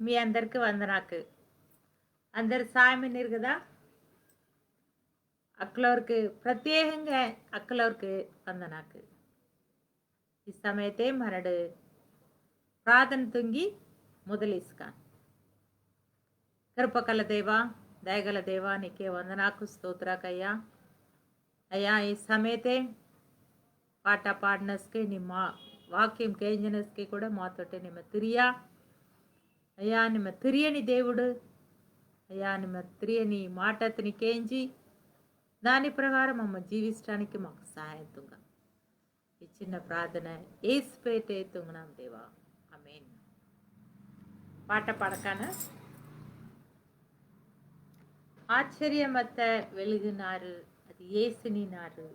మీ అందరికి వందనాకు అందరు సాయం కదా అక్కలవరికి ప్రత్యేకంగా అక్కలవరికి వందనాకు ఈ సమయతే మనడు ప్రార్థన తుంగి మొదలిసుక కృపకల దేవా దయగల దేవా నీకే వందనాకు స్తోత్రాకయ్యా అయ్యా ఈ సమయతే పాట పాడినస్కే నీ మా వాక్యం కేంజనస్కి కూడా మాతోటే నిమ్మ తిరియా అయ్యా నిమ్మ తిరియని దేవుడు అయ్యా నిమ్మ తిరియని మాట అతని కేంజి దాని ప్రకారం మమ్మ జీవించడానికి మాకు సహాయంగా ఈ చిన్న ప్రార్థన ఏసుపేటే తుంగనాం దేవా ఆమేన్. పాట పాడకాన ఆశ్చర్యమత్త వెలుగునారు అది ఏసునినారు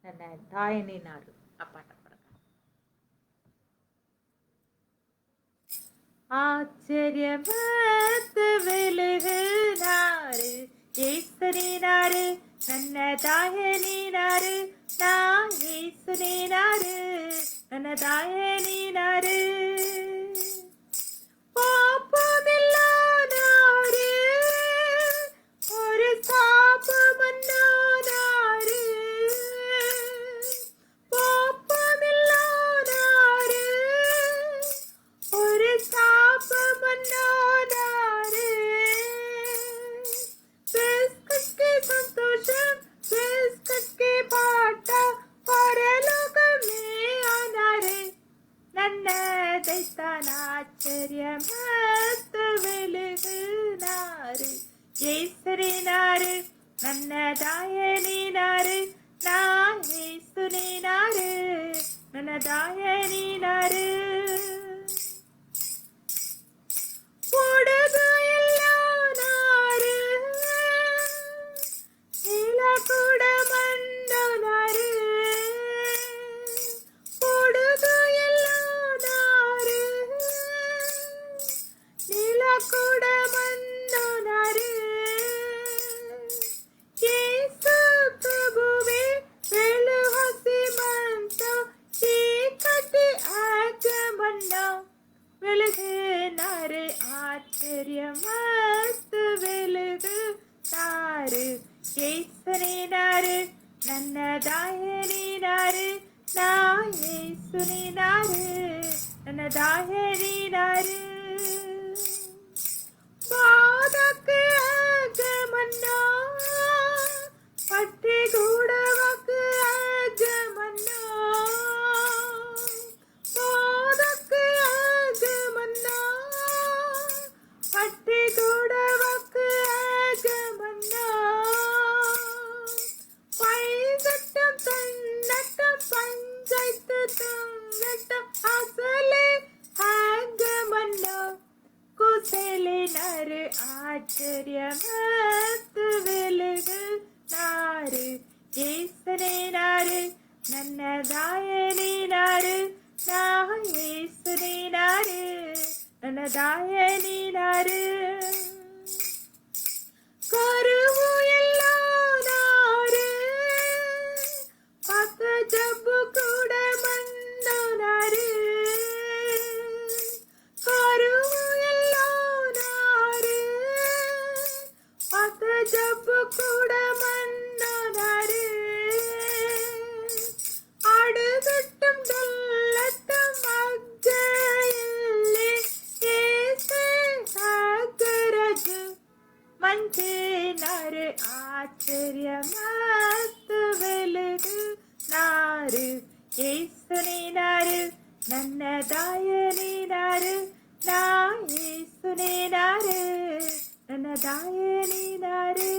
నన్న దాయనినారు ఆ పాట పాడక ஆச்சரியமத்த வெளுகுனாரு ஏசுனினாரு நன்ன தாயனினாரு நான் ஏசுனினாரு நன்ன தாயனினாரு பாப்பமில்லானாரு ஒரு சாபமன்னானாரு பாப்பமில்லானாரு ஒரு சாபமன்னானாரு பெஸ்கே சந்தோஷம் பெஸ்கே பாட்ட பரலோகமே ஆனாரு நன்னதைத்தான் ஆச்சரியமத்த வெளுகுனாரு ஏசுனினாரு நன்னதாயனினாரு நான் ஏசுனினாரு நன்னதாயனினாரு பொடுகு எல்லானாரு நீலகுட மன்னனாரு பொடுகு எல்லானாரு நீலகுட மன்னனாரு యేసు ప్రభువే వెలుహసిమంతో చీకటి ఆగమన్నా వెలుగునారు ఆశ్చర్యమస్తు వెలుగునారు యేసునినారు నన్న దాయనినారు నా యేసునినారు నన్న దాయనినారు బాధకు ఆగమన్నా పట్టి గూడవకు ఆగమన్నా బాధకు ఆగమన్నా పట్టి గూడవకు ఆగమన్నా పైగట్టం తన్నట్టం పంచాయత్ తంగట్టం అసలే ఆగమన్నా కుశలినారు ఆశ్చర్యమస్తు వెలుగునారు యేసునినారు నన్న దాయనినారు నా యేసునినారు నన్న దాయనినారు కరువు ఎల్లానారు పక్క జబ్బు కూడా మన్ననారు కరువు ఎల్లానారు పక్క జబ్బు కూడా మన్ననారు அடுகட்டும் டொல்லட்டும் அக்கையில்லே ஏசே அகரஜு மஞ்சேனாரு ஆச்சரியமத்து வெளுகுனாரு యేసునినారు నన్న దాయనినారు నా యేసునినారు నన్న దాయనినారు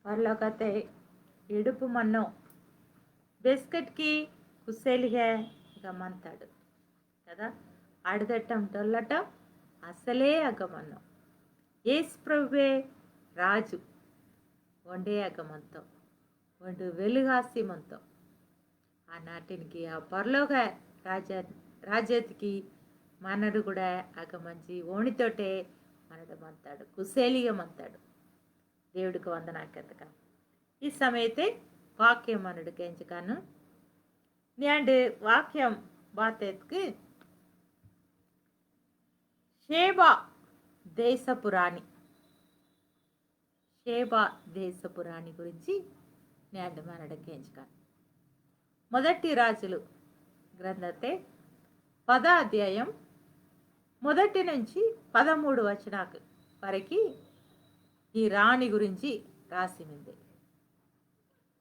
పరలోకతే ఇడుపు మన్నో బిస్కెట్కి కుసేలిగా గమంతాడు కదా అడగటం డొల్లటం అసలే అగమన్నం యేసు ప్రభువే రాజు వండే అగమంతం వండు వెలుగాసిమంతం ఆనాటికి ఆ పరలోక రాజేతికి మనడు కూడా అగమంచి ఓణితోటే మనడు మంతాడు కుసేలిగా మంతాడు దేవుడికి వందనాకెంతక ಈ ಸಮಯತೆ ವಾಕ್ಯ ಮನಡು ಕೆಂಚಕಾನು ನ್ಯಾಂಡು ವಾಕ್ಯಂ ಬಾತೆತ್ಕು షేబా దేశపు రాణి. షేబా దేశపు రాణి గురించి నేను మనడకేంచుకాను. మొదటి రాజులు గ్రంథతే 10వ అధ్యాయం 1 నుంచి 13 వచనాలు వరకు ఈ రాణి గురించి రాసింది.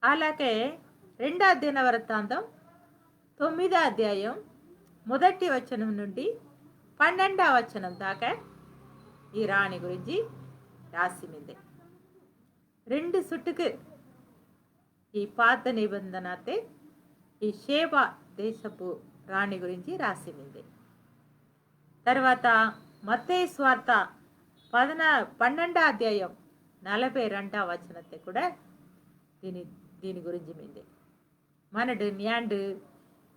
అలాగే 2వ దినవృత్తాంతం 9వ అధ్యాయం 1 వచనం నుండి 12వ వచనం దాకా ఈ రాణి గురించి రాసింది. 2 సుట్టుకు ఈ పాత నిబంధనతే ఈ షేబా దేశపు రాణి గురించి రాసింది. తర్వాత మత్తయి సువార్త 12వ అధ్యాయం 42వ వచనத்தை కూడా దీని గురించి మింది. మనడు న్యాండు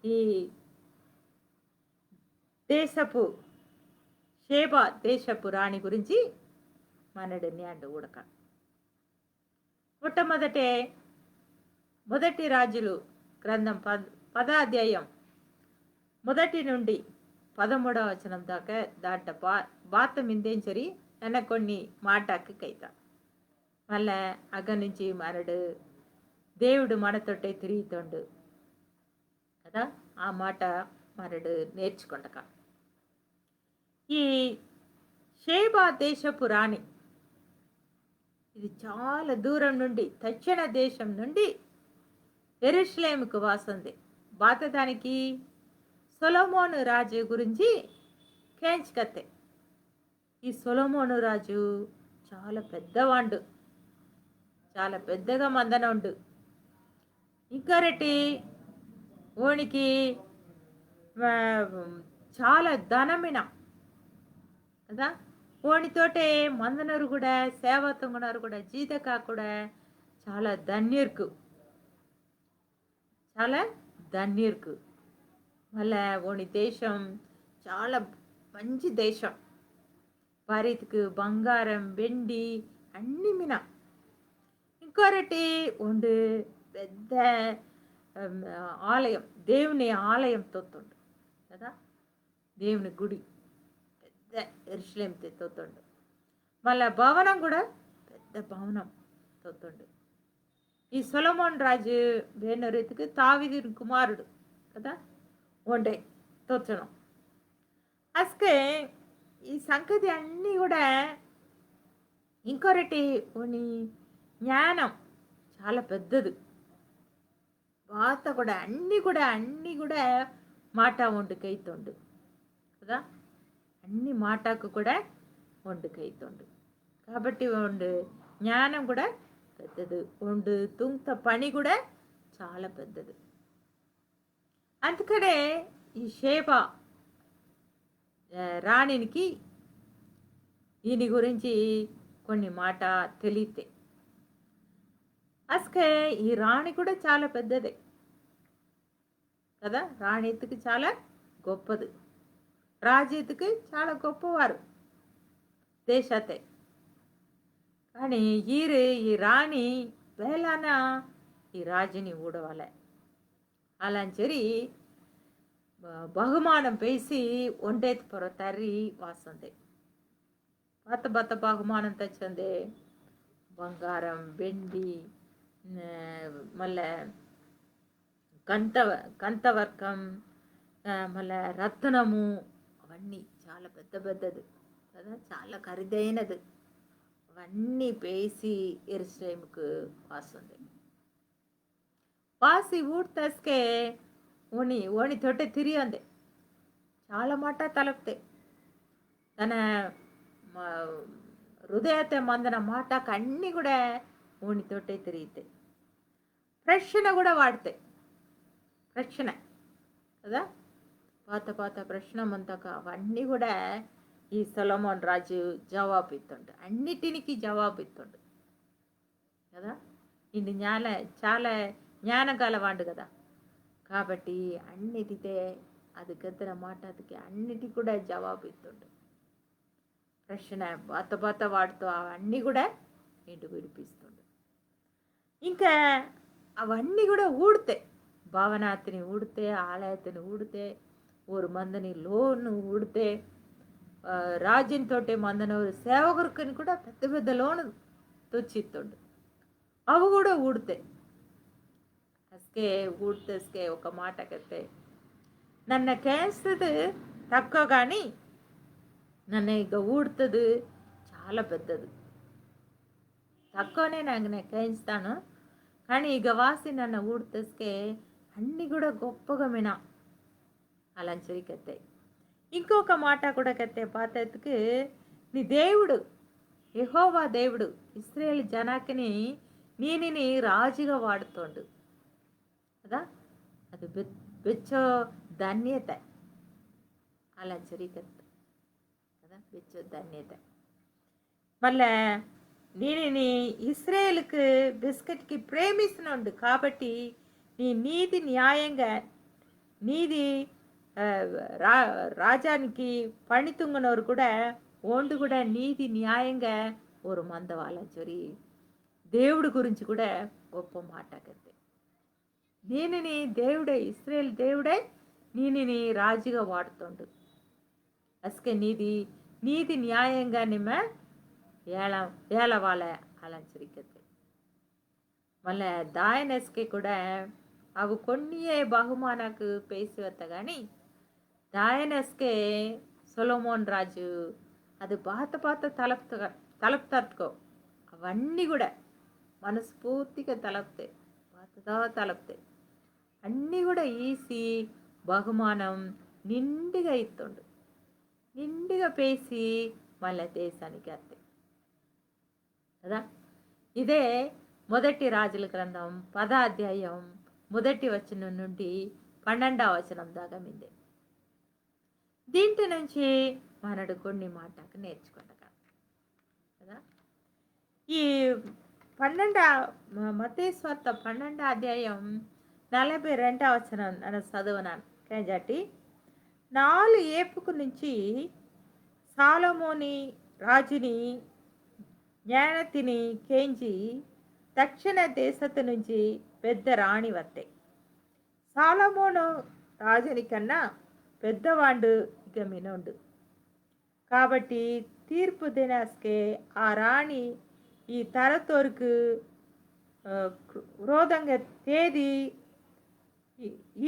ఈ దేశపు షేబా దేశపు రాణి గురించి మనడు న్యాండు ఉడక. మొట్టమొదటే మొదటి రాజులు గ్రంథం 10వ అధ్యాయం 1 నుండి 13వ వచనం దాకా దాంట బాత మిందేంచరి అన్న కొన్ని మాటకి కైత. మళ్ళా అగ్గ నుంచి మనడు దేవుడు మనతోటే తిరుగుతుండు కదా, ఆ మాట మనడు నేర్చుకుంటక. ఈ షేబా దేశపు రాణి ఇది చాలా దూరం నుండి దక్షిణ దేశం నుండి యెరూషలేముకు వాసంది. బాతదానికి సొలొమోను రాజు గురించి కేంచుకత్తే. ఈ సొలొమోను రాజు చాలా పెద్దవాండు, చాలా పెద్దగా మందన ఉండు. ఇంకొకటి ఓనికి చాలా ధనమిన కదా, ఓనితోటే మందనరు కూడా సేవతంగునారు కూడా జీతకా కూడా చాలా ధన్యర్కు, చాలా ధన్యర్కు. మళ్ళా ఓని దేశం చాలా మంచి దేశం. భారత్కు బంగారం వెండి అన్ని మిన. ఇంకొకటి ఉండు పెద్ద ఆలయం, దేవుని ఆలయం తోతుండు కదా, దేవుని గుడి పెద్ద యెరూషలేం తోతుండు. మళ్ళా భవనం కూడా పెద్ద భవనం తోతుండు. ఈ సొలొమోన్ రాజు వేణు రీతికి దావీదు కుమారుడు కదా ఉండే తోచడం. అసకే ఈ సంగతి అన్నీ కూడా ఇంకొకటి కొన్ని జ్ఞానం చాలా పెద్దది. వాత కూడా అన్నీ కూడా మాట వండుకైతుండు కదా, అన్ని మాటకు కూడా వండుకైతుండు. కాబట్టి వండు జ్ఞానం కూడా పెద్దది, వండు తుంత పని కూడా చాలా పెద్దది. అందుకనే ఈ షేబా రాణినికి దీని గురించి కొన్ని మాట తెలియతే. అసకే ఈ రాణి కూడా చాలా పెద్దదే కదా, రాణి ఎత్తుకి చాలా గొప్పది, రాజు ఎత్తుకి చాలా గొప్పవారు దేశతే. కానీ ఈ రాణి వేలాన ఈ రాజుని ఊడవాలే. అలాంచరి బహుమానం పేసి ఒంటేతి పొర తర్రి వాసంది. బత బహుమానం తెచ్చింది, బంగారం వెండి మళ్ళీ కంతవర్కం మళ్ళీ రత్నము అవన్నీ చాలా పెద్దది కదా, చాలా ఖరీదైనది. అవన్నీ పేసి యెరూషలేముకు వాసంది. వాసి ఊడ్తస్కే ఓణి తొట్టె తిరిగి చాలా మాట తలపితే తన హృదయతే మందన మాటకు అన్నీ కూడా ఓణి తొట్టే తిరిగితే. ప్రశ్న కూడా వాడతాయి, ప్రశ్న కదా, పాత ప్రశ్న మంతక అవన్నీ కూడా ఈ సొలొమోన్ రాజు జవాబు ఇస్తుండు, అన్నిటికి జవాబు ఇస్తుండు కదా. ఇది చాలా జ్ఞానం గలవాడు కదా, కాబట్టి అన్నిటితే అది గద్దర మాటకి అన్నిటి కూడా జవాబు ఇస్తుండు. ప్రశ్న బాత వాడుతూ అవన్నీ కూడా ఇంటి విడిపిస్తుండు. ఇంకా అవన్నీ కూడా ఊడితే, భవనాతిని ఊడితే, ఆలయతిని ఊడితే, ఊరు మందిని లోను ఊడితే, ರಾಜಿನ ತೋಟೆ ಮಂದನವರು ಸೇವಕರಕని కూడా పెద్ద పెద్ద లోన్ తెచ్చిస్తుండు. అవి కూడా ఊడితే అస్కే ఊడితేస్కే ఒక మాటకైతే ನನ್ನ కేస్తది తక్కువ కానీ నన్ను ఇక ఊడుతుంది చాలా పెద్దది. తక్కువనే నేను కేయిస్తాను కానీ ఇక వాసి నన్ను ఊడితేస్కే అన్నీ కూడా గొప్పగా మిన అలంచరికత్తాయి. ఇంకొక మాట కూడా కత్తే పాతకి నీ దేవుడు యెహోవా దేవుడు ఇశ్రాయేల్ జనాకిని నీనిని రాజుగా వాడుతోండు కదా. అది బెచ్చో ధన్యత అలంచరికత్త కదా, బెచ్చో ధన్యత. మళ్ళీ నేను ఇస్రాయేల్కి బిస్కెట్కి ప్రేమిస్తున్నాడు కాబట్టి నీ నీతి న్యాయంగా నీది రాజానికి పణితుంగనವರು కూడా ఓండు కూడా నీతి న్యాయంగా ஒரு మందవాళ్ళని చొరి దేవుడి గురించి కూడా గొప్ప మాట కద్దే. దీనిని దేవుడే ఇస్రాయేల్ దేవుడే నీనిని రాజుగా వాడుతుండు. అసకే నీది న్యాయంగా నిమ్మ ఏళవాళ్ళ అలంచరికತ್ತೆ. మళ్ళీ దాయనస్కి కూడా అవి కొన్నియే బహుమానకు పేసివత్త కానీ దాయనస్కే సొలొమోన్ రాజు అది పాత తలుపు తట్టుకో అవన్నీ కూడా మనస్ఫూర్తిగా తలుపుతాయి, పాతదా తలుపుతాయి అన్నీ కూడా ఈసి బహుమానం నిండుగా ఇస్తుండు, నిండుగా పేసి మళ్ళీ దేశానికి అత్తే కదా. ఇదే మొదటి రాజుల గ్రంథం 10వ అధ్యాయం 1వ వచనం నుండి 12వ వచనం దాకా మిందే. దీంట్లో నుంచి మనడు కొన్ని మాటకు నేర్చుకుంటా కదా. ఈ మత్తయి సువార్త 12వ అధ్యాయం 42వ వచనం నన్ను చదువునాను కేజాటి 4 ఏపుకు నుంచి సాలమోని రాజుని జ్ఞానతిని కేంచి దక్షిణ దేశத்து నుంచి పెద్ద రాణి వత్తే. సాలమోను రాజుని కన్నా పెద్దవాడు ఇక మినోండు కాబట్టి తీర్పు దినాస్కే ఆ రాణి ఈ తరతోరుకు క్రోధంగా తేదీ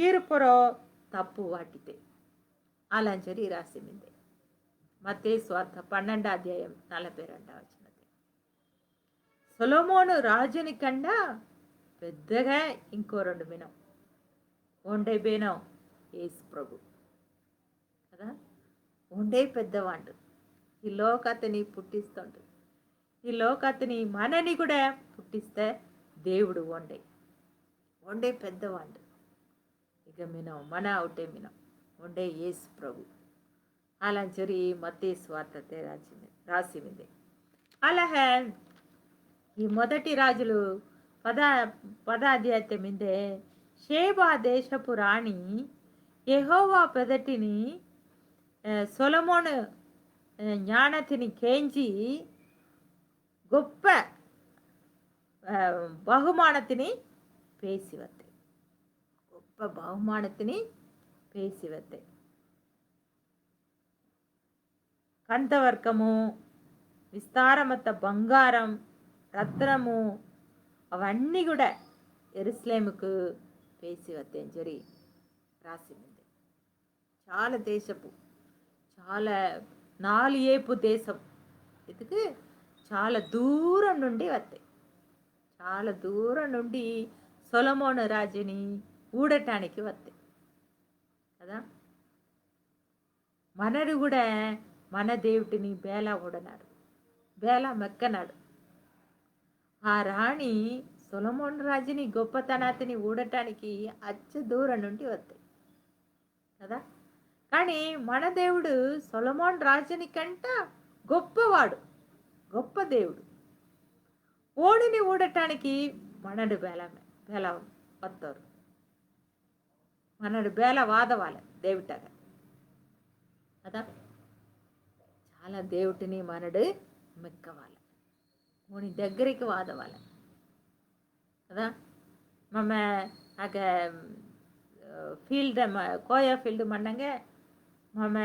ఈరుపురో తప్పు వాటితే అలంచరి రాసిమిందే. మత్తయి సువార్త 12వ అధ్యాయం 42వ వచనం. సొలొమోను రాజుని కన్నా పెద్దగా ఇంకో 2 మినం ఒండే బేనం యేసు ప్రభు కదా. ఒండే పెద్దవాడు ఈ లోకతని పుట్టిస్తుండు, ఈ లోకతని మనని కూడా పుట్టిస్తే దేవుడు ఒండే పెద్దవాడు ఇక మినం మన ఒకటే మినం ఒండే యేసు ప్రభు అలంచరి మత్తయి సువార్త రాసిమింది. అలాగే ఈ మొదటి రాజులు 10వ అధ్యాయం మిందే షేబా దేశపు రాణి యెహోవా పెదటిని సొలొమోను జ్ఞానతిని కేంచి గొప్ప బహుమానతిని పేసివత్తే, గొప్ప బహుమానతిని పేసివత్తే. కంతవర్కము విస్తారమత బంగారం రత్నము అవన్నీ కూడా యెరూషలేముకు పేసి వత్తేంజరి రాసింది. చాలా దేశపు చాలా 4 ఏపు దేశం ఇదికి చాలా దూరం నుండి వస్తాయి, చాలా దూరం నుండి సొలొమోను రాజుని ఊడటానికి వస్తాయి కదా. మనడు కూడా మన దేవుడిని బేలా ఊడనాడు, బేలా మెక్కనాడు. ఆ రాణి సొలొమోను రాజుని గొప్పతనాన్ని ఊడటానికి అచ్చ దూరం నుండి వస్తాయి కదా. కానీ మన దేవుడు సొలొమోను రాజుని కంట గొప్పవాడు, గొప్ప దేవుడు. ఓడిని ఊడటానికి మనడు బేల వస్తారు, మనడు బేల వాదవాలి దేవుటగా కదా. చాలా దేవుటిని మనడు మెక్కవాలి, ఓని దగ్గరికి వాదవాలి కదా. మమ్మ నాకు ఫీల్డ్ కోయా ఫీల్డ్ మండంగా మమ్మ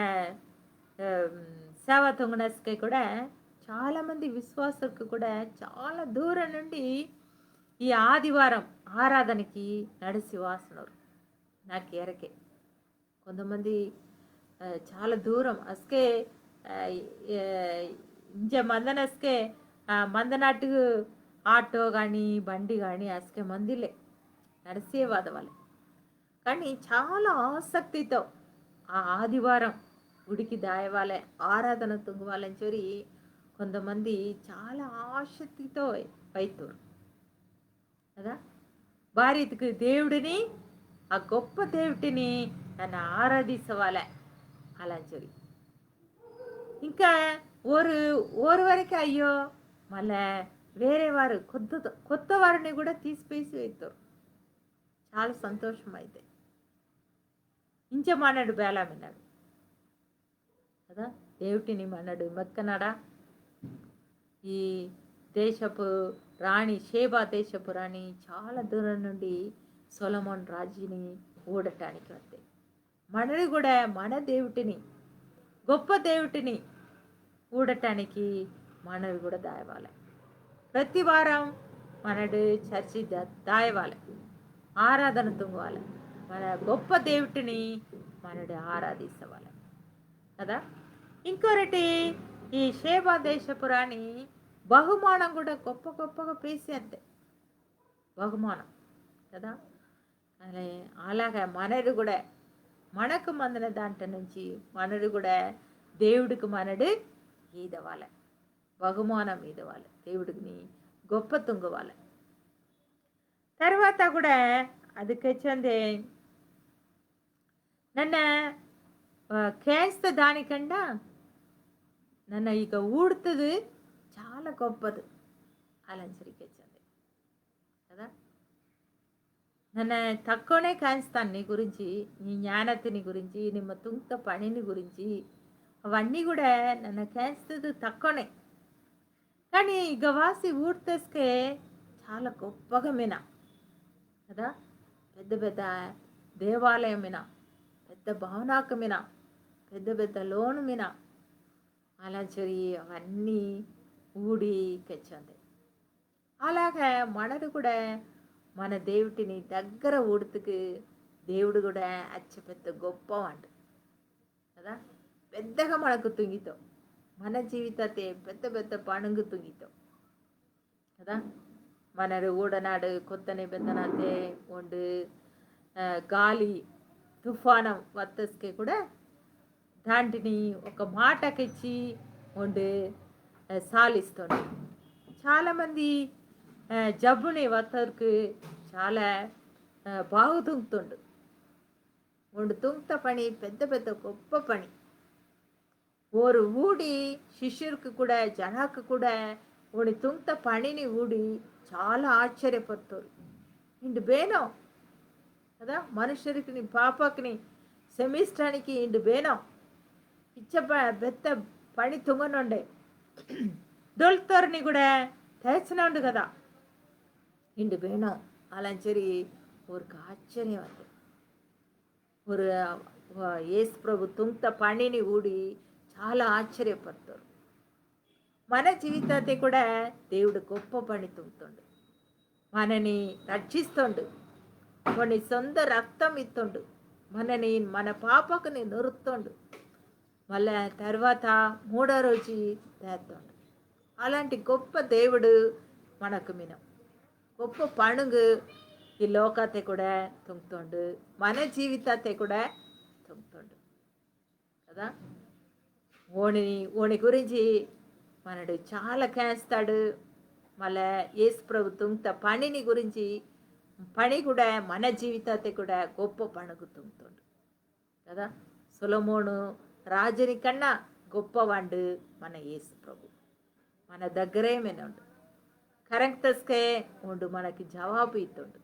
సేవ తొంగనస్కే కూడా చాలామంది విశ్వాసులకు కూడా చాలా దూరం నుండి ఈ ఆదివారం ఆరాధనకి నడిచి వాసనరు నాకు ఎరకే కొంతమంది చాలా దూరం అస్కే ఇంజ మందనస్కే మందనాటు ఆటో కానీ బండి కానీ అస్కే మందిలే నడిసేవాద వాళ్ళు కానీ చాలా ఆసక్తితో ఆ ఆదివారం గుడికి దాయవాలే ఆరాధన తుంగవాలని చొరి కొంతమంది చాలా ఆసక్తితో వైతూరు కదా భార్యకు దేవుడిని ఆ గొప్ప దేవుడిని నన్ను ఆరాధించవాలే అలా చొరి ఇంకా ఓరు వరకు అయ్యో మళ్ళీ వేరే వారు కొత్త వారిని కూడా తీసిపేసి వెళ్తారు చాలా సంతోషం అయితే ఇంచమన్నాడు బేలామన్నాడు కదా దేవుటిని మన్నాడు మెక్కనాడా ఈ దేశపు రాణి షేబా దేశపు రాణి చాలా దూరం నుండి సొలొమోన్ రాజుని ఊడటానికి వస్తాయి మనని కూడా మన దేవుటిని గొప్ప దేవుటిని ఊడటానికి మనవి కూడా దాయవాలి ప్రతి వారం మనడు చర్చి దాయవాలి ఆరాధన తుంగవాలి మన గొప్ప దేవుటిని మనడు ఆరాధించవాలి కదా ఇంకొకటి ఈ షేబా దేశపురాణి బహుమానం కూడా గొప్పగా పేసి అంతే బహుమానం కదా అలాగే మనడు కూడా మనకు మందిన దాంట్లో నుంచి మనడు కూడా దేవుడికి మనడు ఈదవాలి బహుమానం ఈదవాలి దేవుడిని గొప్ప తుంగవాలి తర్వాత కూడా ಅದಕ್ಕೆ ನನ್ನ కేస్త దానికన్నా నన్ను ఇక ఊడుతుంది చాలా గొప్పది అలంచరికెచ్చండి కదా నన్ను తక్కువనే కాయిస్తాను నీ గురించి నీ జ్ఞానతిని గురించి నిమ్మ తుంత పనిని గురించి అవన్నీ కూడా నన్ను కేస్తుంది తక్కువనే కానీ ఇక వాసి ఊడ్తేసుకే చాలా గొప్పగా మిన కదా పెద్ద దేవాలయం మీద పెద్ద భవనాకు మీద పెద్ద లోను మీద అలా చొరి అవన్నీ ఊడి కెచ్చంది అలాగే మనడు కూడా మన దేవుటిని దగ్గర ఊడుతుకు దేవుడు కూడా అచ్చ పెద్ద గొప్ప అంట కదా పెద్దగా మనకు తుంగితో మన జీవితతే పెద్ద పణుగు తుంగితో కదా మనరు ఊడనాడు కొత్త నిబంధనతే ఉండు గాలి తుఫానం వత్తస్కే కూడా దాంటిని ఒక మాటకిచ్చి ఉండు సాలిస్తుంది చాలామంది జబ్బుని వత్తరికి చాలా బాగు తుంగుతుండు ఉండు తుంగత పని పెద్ద గొప్ప పని ఓరు ఊడి శిష్యురికి కూడా జనాకు కూడా ఓడి తుంగత పనిని ఊడి చాలా ఆశ్చర్యపడతారు ఇండు బేనం కదా మనుషుడికి పాపకిని క్షమించడానికి ఇండు బేనం ఇచ్చ బెత్త పని తుంగనుండే దొలుతోరిని కూడా తెచ్చినండు కదా ఇండు బేనం అలాంచరి ఊరికి ఆశ్చర్యం అంది ஒரு యేసు ప్రభు తుంగత పనిని ఊడి చాలా ఆశ్చర్యపడతారు మన జీవితాన్ని కూడా దేవుడు గొప్ప పని తుంగుతుండు మనని రక్షిస్తుండు కొన్ని సొంత రక్తం ఇస్తుండు మనని మన పాపకుని నొరుకుతుండు మళ్ళీ తర్వాత 3వ రోజు తేస్తుండు అలాంటి గొప్ప దేవుడు మనకు మినం గొప్ప పణుగు ఈ లోకத்தை కూడా తుంగుతుండు మన జీవితాన్ని కూడా తుంగుతుండు కదా ఓని గురించి మనడు చాలా కేస్తాడు మళ్ళీ యేసు ప్రభు తుంగత పనిని గురించి పని కూడా మన జీవితాన్ని కూడా గొప్ప పణుగు తుంగుతుండు కదా సొలొమోను రాజుని కన్నా గొప్పవాడు మన యేసు ప్రభు మన దగ్గరే ఉండు కరెక్టస్కే ఉండు మనకి జవాబు ఇస్తుండు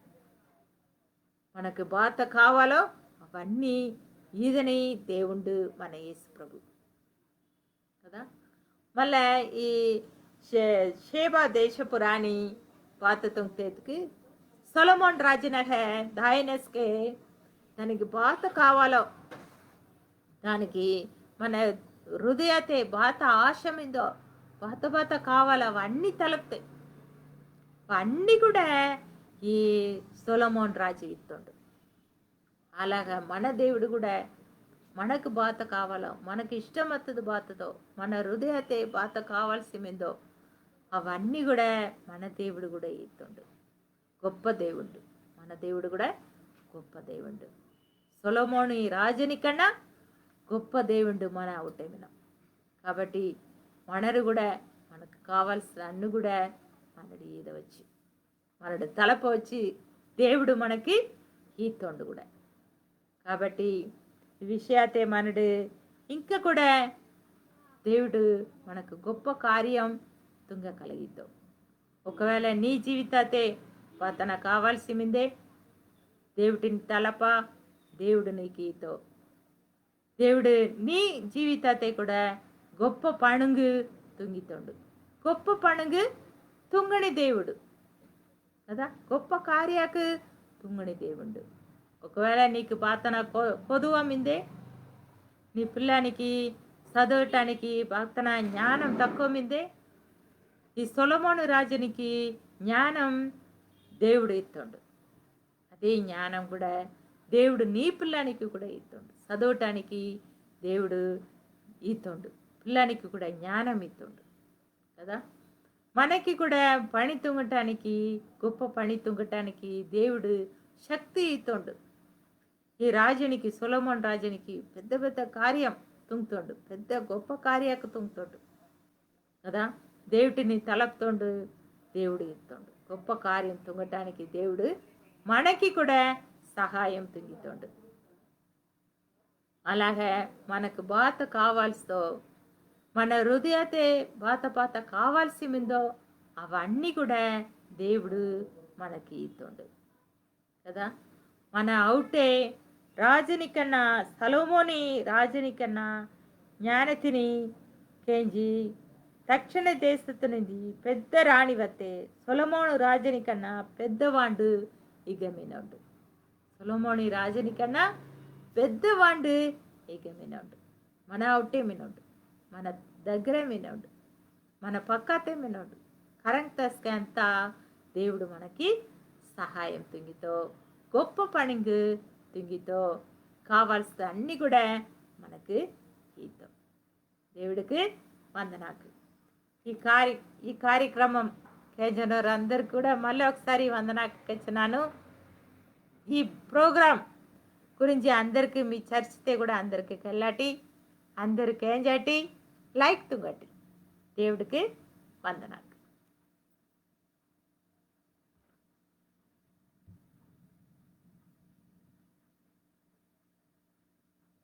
మనకు బాత కావాలో అవన్నీ ఈదని దేవుడు మన యేసు ప్రభు కదా మళ్ళీ ఈ షేబా దేశపు రాణి బాత తుంగతేతికి సొలొమోన్ రాజునహ దాయనస్కే దానికి బాత కావాలో దానికి మన హృదయతే బాత ఆశమిందో బాత బాత కావాల అవన్నీ తలుపుతాయి. అవన్నీ కూడా ఈ సొలొమోన్ రాజు ఇస్తుండు. అలాగా మన దేవుడు కూడా మనకు బాత కావాలో, మనకి ఇష్టమత్తది బాతదో, మన హృదయతే బాత కావాల్సిందో అవన్నీ కూడా మన దేవుడు కూడా ఇస్తుండు. గొప్ప దేవుడు మన దేవుడు కూడా గొప్ప దేవుడు. సొలొమోను ఈ రాజుని కన్నా గొప్ప దేవుడు మన అవుటేమిన. కాబట్టి మనరు కూడా మనకు కావాల్సిన అన్ను కూడా మనడు ఈదవచ్చు, మనడు తలప వచ్చి దేవుడు మనకి ఈతోండు కూడా. కాబట్టి ఈ విషయాతే మనడు ఇంకా కూడా దేవుడు మనకు గొప్ప కార్యం తుంగ కలిగిద్దాం. ఒకవేళ నీ జీవితాతే తన కావాల్సిందే దేవుడిని తలప దేవుడు నీకు ఈతో దేవుడు నీ జీవితాతే కూడా గొప్ప పణుంగు తుంగితోండు. గొప్ప పణుంగు తుంగని దేవుడు కదా, గొప్ప కార్యాకు తుంగని దేవుడు. ఒకవేళ నీకు బాతన కొదువ మిందే, నీ పిల్లానికి చదవటానికి బాతన జ్ఞానం తక్కువ మిందే, ఈ సొలొమోను రాజునికి జ్ఞానం దేవుడు ఇస్తుండు. అదే జ్ఞానం కూడా దేవుడు నీ పిల్లానికి కూడా ఇస్తుండు. చదవటానికి దేవుడు ఇస్తుండు, పిల్లానికి కూడా జ్ఞానం ఇస్తుండు కదా. మనకి కూడా పని తుంగటానికి, గొప్ప పని తుంగటానికి దేవుడు శక్తి ఇస్తుండు. ఈ రాజునికి, సొలొమోన్ రాజునికి పెద్ద పెద్ద కార్యం తుంగుతుండు, పెద్ద గొప్ప కార్యాకు తుంగుతుండు కదా. దేవుడిని తలపుతుండు, దేవుడు ఇస్తుండు. గొప్ప కార్యం తుంగటానికి దేవుడు మనకి కూడా సహాయం తుంగితుండు. అలాగే మనకు బాత కావాల్సో, మన హృదయతే బాత బాత కావాల్సిందో అవన్నీ కూడా దేవుడు మనకి ఇస్తుండు కదా. మన అవుటే రాజుని కన్నా, సొలొమోని రాజుని కన్నా జ్ఞానతిని కేంజి దక్షిణ దేశతునిది పెద్ద రాణివతే సొలొమోను రాజుని కన్నా పెద్దవాండు ఇగమినోడు. సొలొమోని రాజుని కన్నా పెద్దవాండు ఇగమినోడు. మన అవుటే మినోడు, మన దగ్గరే మినోడు, మన పక్కతే మినోడు. కరెంట్ అంతా దేవుడు మనకి సహాయం తుంగితో, గొప్ప పనింగు తుంగితో కావాల్సిన అన్నీ కూడా మనకు ఇద్దాం. దేవుడికి వందనాకు. ఈ కార్యక్రమం కేజనర్ అందరికి కూడా మళ్ళీ ఒకసారి వందనాకు ఇచ్చినాను. ఈ ప్రోగ్రాం గురించి అందరికీ మీ చర్చితే కూడా అందరికీ వెళ్ళాటి, అందరికి ఏం చేటి లైక్ తుంగటి. దేవుడికి వందనాలు.